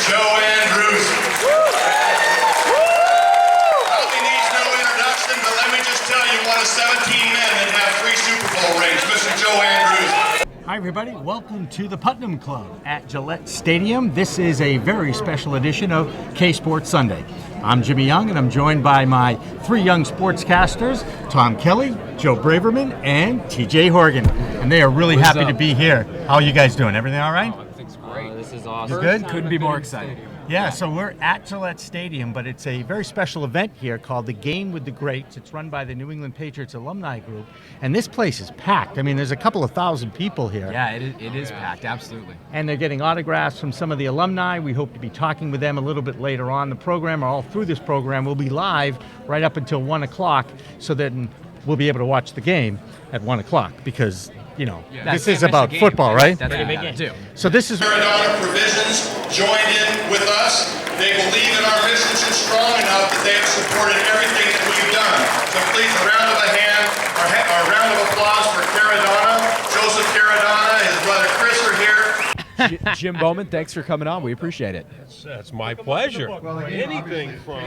Joe Andruzzi. Probably needs no introduction, but let me just tell you, one of 17 men that have 3 Super Bowl rings, Mr. Joe Andruzzi. Hi everybody, welcome to the Putnam Club at Gillette Stadium. This is a very special edition of KSPORTS Sunday. I'm Jimmy Young and I'm joined by my 3 young sportscasters, Tom Kelly, Joe Braverman, and TJ Horgan. And they are really happy to be here. How are you guys doing? Everything all right? Oh, everything's great. This is awesome. You good? Couldn't be more excited. Yeah, so we're at Gillette Stadium, but it's a very special event here called The Game with the Greats. It's run by the New England Patriots Alumni Group, and this place is packed. I mean, there's a couple of thousand people here. Yeah, it is packed, absolutely. And they're getting autographs from some of the alumni. We hope to be talking with them a little bit later on. The program, or all through this program, will be live right up until 1 o'clock, so that we'll be able to watch the game at 1 o'clock because, you know, this is about football, right? That's a big game, too. So this is... Maradona Provisions joined in with us. They believe in our mission so strong enough that they have supported everything that we've done. So please, a round of applause for Caradonna. Joseph Caradonna, his brother Chris are here. Jim Bowman, thanks for coming on. We appreciate it. That's my pleasure. Anything for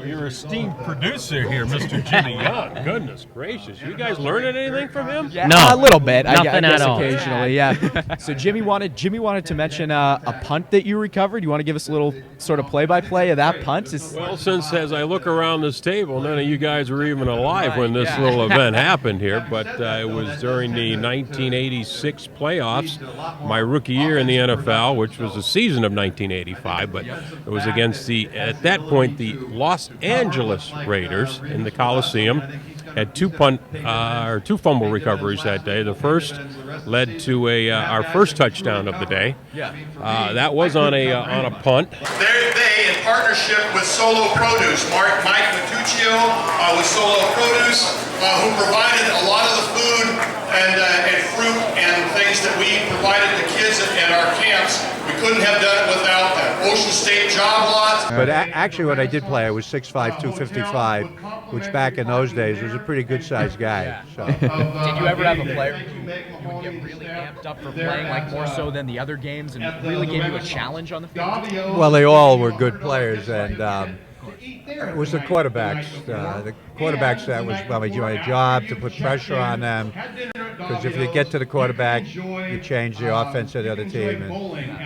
your esteemed producer here, Mr. Jimmy Young. Goodness gracious, you guys learning anything from him? Yeah, No, a little bit. I nothing guess at all. Occasionally, yeah. So Jimmy wanted to mention a punt that you recovered. You want to give us a little sort of play-by-play of that punt? Well, since as I look around this table, none of you guys were even alive when this little event happened here, but it was during the 1986 playoffs, my rookie year in the NFL, which was the season of 1985, but it was against at that point, the Los Angeles Raiders in the Coliseum. Had 2 fumble recoveries that day. The first led to our first touchdown of the day. That was on a punt. They, in partnership with Solo Produce, Mike Matuccio with Solo Produce, who provided a lot of the food and fruit and things that we provided the kids at our camps. We couldn't have done it without them. Ocean State Job Lot. But actually when I did play, I was 6'5", 255, which back in those days was a pretty good-sized guy. So. Did you ever have a player who would get really amped up for playing, like more so than the other games, and really gave you a challenge on the field? Well, they all were good players, and it was the quarterbacks. The quarterbacks that was my job to put pressure on them. Because if you get to the quarterback, you change the offense of the other team.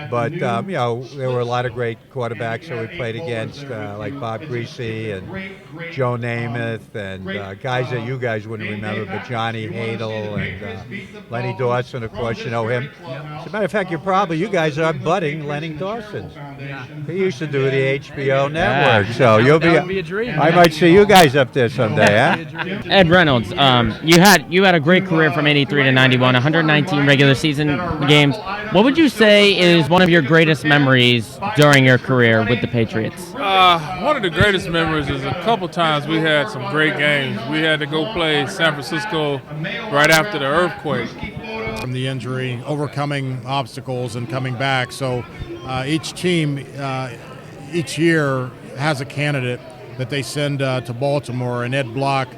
But there were a lot of great quarterbacks that we played against, like Bob Greasy and Joe Namath, and guys that you guys wouldn't remember, but Johnny Hadel and Lenny Dawson, of course, you know him. As a matter of fact, you guys are budding Lenny Dawson. He used to do the HBO network, so you'll be. That would be a dream. I might see you guys up there someday, huh? Ed Reynolds, you had a great career from 83 to 91, 119 regular season games. What would you say is one of your greatest memories during your career with the Patriots? One of the greatest memories is a couple times we had some great games. We had to go play San Francisco right after the earthquake. From the injury, overcoming obstacles and coming back. So each team each year has a candidate that they send to Baltimore, and Ed Block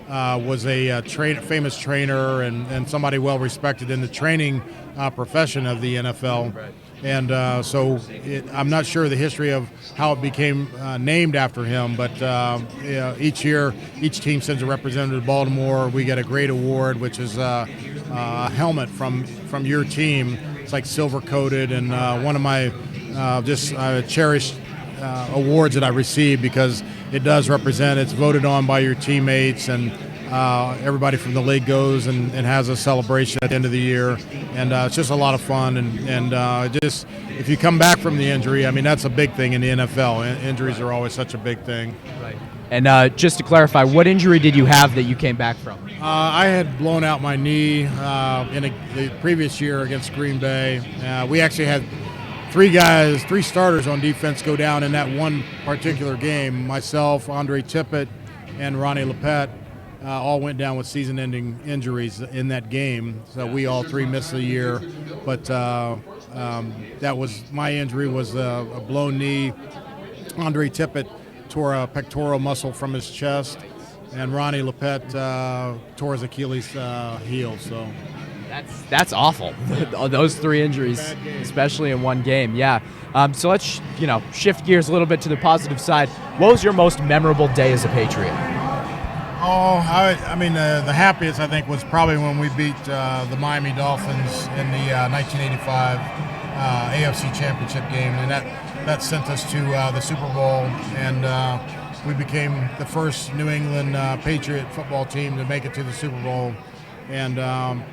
was a famous trainer and somebody well respected in the training profession of the NFL. And I'm not sure the history of how it became named after him, but each year, each team sends a representative to Baltimore. We get a great award, which is a helmet from your team. It's like silver-coated, and one of my cherished awards that I received because it does represent, it's voted on by your teammates, and everybody from the league goes and has a celebration at the end of the year, and it's just a lot of fun, and just if you come back from the injury, I mean, that's a big thing in the NFL. Injuries are always such a big thing. Right. And just to clarify, what injury did you have that you came back from? I had blown out my knee in the previous year against Green Bay. We actually had three starters on defense go down in that one particular game. Myself, Andre Tippett, and Ronnie Lepet all went down with season-ending injuries in that game. So we all three missed the year. But that was my injury was a blown knee. Andre Tippett tore a pectoral muscle from his chest, and Ronnie Lepet tore his Achilles heel. So That's awful. Those 3 injuries, especially in one game. Yeah. So let's shift gears a little bit to the positive side. What was your most memorable day as a Patriot? Oh, I mean, the happiest I think was probably when we beat the Miami Dolphins in the 1985 AFC Championship game, and that sent us to the Super Bowl, and we became the first New England Patriot football team to make it to the Super Bowl. And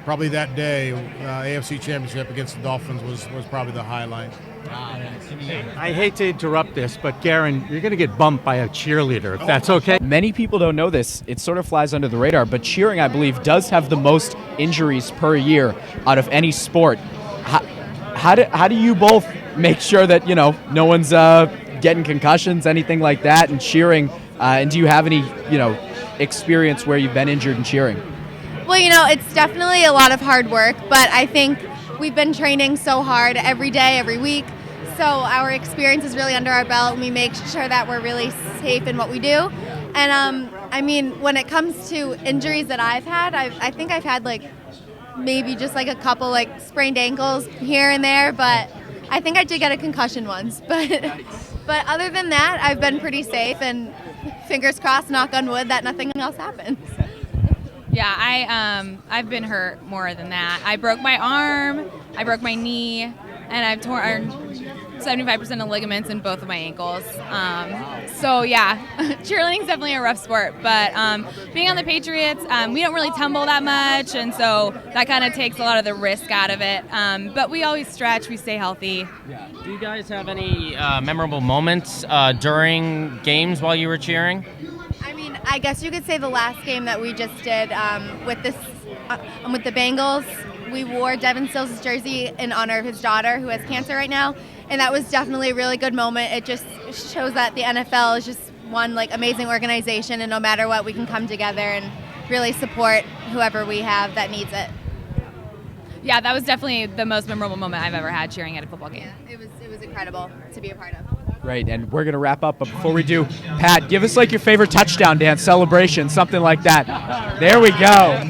probably that day, AFC Championship against the Dolphins was probably the highlight. I hate to interrupt this, but Garen, you're going to get bumped by a cheerleader, if that's okay. Many people don't know this. It sort of flies under the radar, but cheering, I believe, does have the most injuries per year out of any sport. How do you both make sure that, no one's getting concussions, anything like that, and cheering? And do you have any, experience where you've been injured in cheering? Well, it's definitely a lot of hard work, but I think we've been training so hard every day, every week. So our experience is really under our belt, and we make sure that we're really safe in what we do. And when it comes to injuries that I've had, I think I've had maybe just a couple sprained ankles here and there, but I think I did get a concussion once. But other than that, I've been pretty safe, and fingers crossed, knock on wood, that nothing else happens. Yeah, I've been hurt more than that. I broke my arm, I broke my knee, and I've torn 75% of ligaments in both of my ankles. So yeah, cheerleading's definitely a rough sport, but being on the Patriots, we don't really tumble that much, and so that kind of takes a lot of the risk out of it. But we always stretch, we stay healthy. Yeah. Do you guys have any memorable moments during games while you were cheering? I guess you could say the last game that we just did with the Bengals, we wore Devin Stills' jersey in honor of his daughter who has cancer right now, and that was definitely a really good moment. It just shows that the NFL is just one amazing organization, and no matter what, we can come together and really support whoever we have that needs it. Yeah, that was definitely the most memorable moment I've ever had cheering at a football game. Yeah, it was incredible to be a part of. Right, and we're going to wrap up, but before we do, Pat, give us your favorite touchdown dance, celebration, something like that. There we go.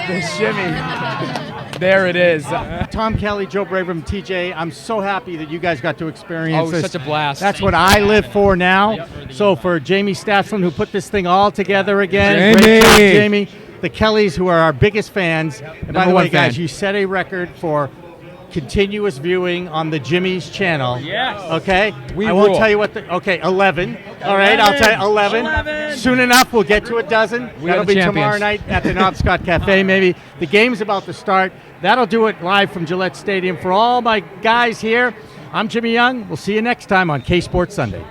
The shimmy. There it is. Tom Kelly, Joe Brabham, TJ, I'm so happy that you guys got to experience this. Such a blast. That's what I live for now. So for Jamie Statzlin, who put this thing all together again, great job, Jamie. The Kellys, who are our biggest fans. And by the way, guys, you set a record for continuous viewing on the Jimmy's channel. Yes. Okay? I won't tell you what 11. All right, I'll tell you 11. Soon enough, we'll get to a dozen. That'll be tomorrow night at the Knobscott Cafe, maybe. The game's about to start. That'll do it live from Gillette Stadium. For all my guys here, I'm Jimmy Young. We'll see you next time on KSPORTS Sunday.